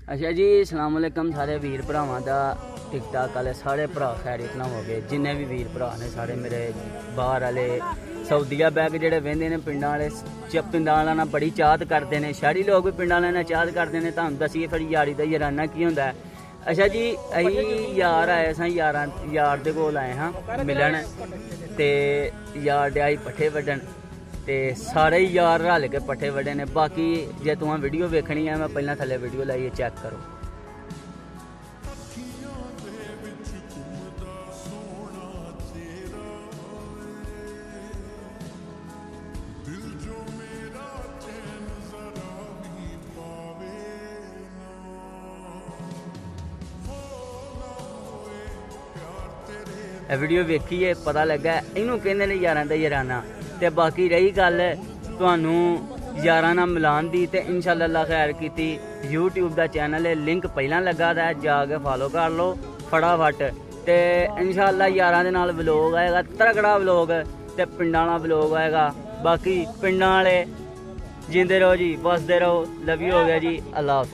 अच्छा जी, अस्सलाम वालेकुम सारे वीर भरावां दा टिकटाक वाले सारे भरा खैरियत ना हो गए। जिन्ने भी वीर भरा ने सारे मेरे बाहर वाले सऊदीया बैग जेह्ड़े वेंदे ने पिंडां वाले पिंडां वाला ना बड़ी चाहत करते हैं। शहरी लोग भी पिंडां वाले ने चाहत करते हैं। तुहानूं दस्सिए फिर यारी दा याराना की होंदा है। अच्छा जी, असीं यार आए सां यार दे कोल आए हाँ मिलन ते यार दे आई पट्ठे वड्डन ते सारे यार रल के पट्ठे वड्डे ने। बाकी जे तुहां वीडियो वेखनी है मैं पहलां थल्ले वीडियो लाइए चेक करो। वीडियो वेखिए पता लगा इनू कहते ने यारां दा याराना। ते बाकी रही गल तुहानूं यारां नाल मिलान दी ते इंशाअल्लाह अल्लाह खैर कीती यूट्यूब दा चैनल है, लिंक पहलां लगा दा है, जाके फॉलो कर लो फटाफट। ते इंशाअल्लाह यारां दे नाल व्लॉग आएगा, तगड़ा व्लॉग ते पिंडां वाला व्लॉग आएगा। बाकी पिंडां वाले जींदे रहो जी, बसदे रहो। लव यू हो गया जी, अल्लाह हाफ़िज़।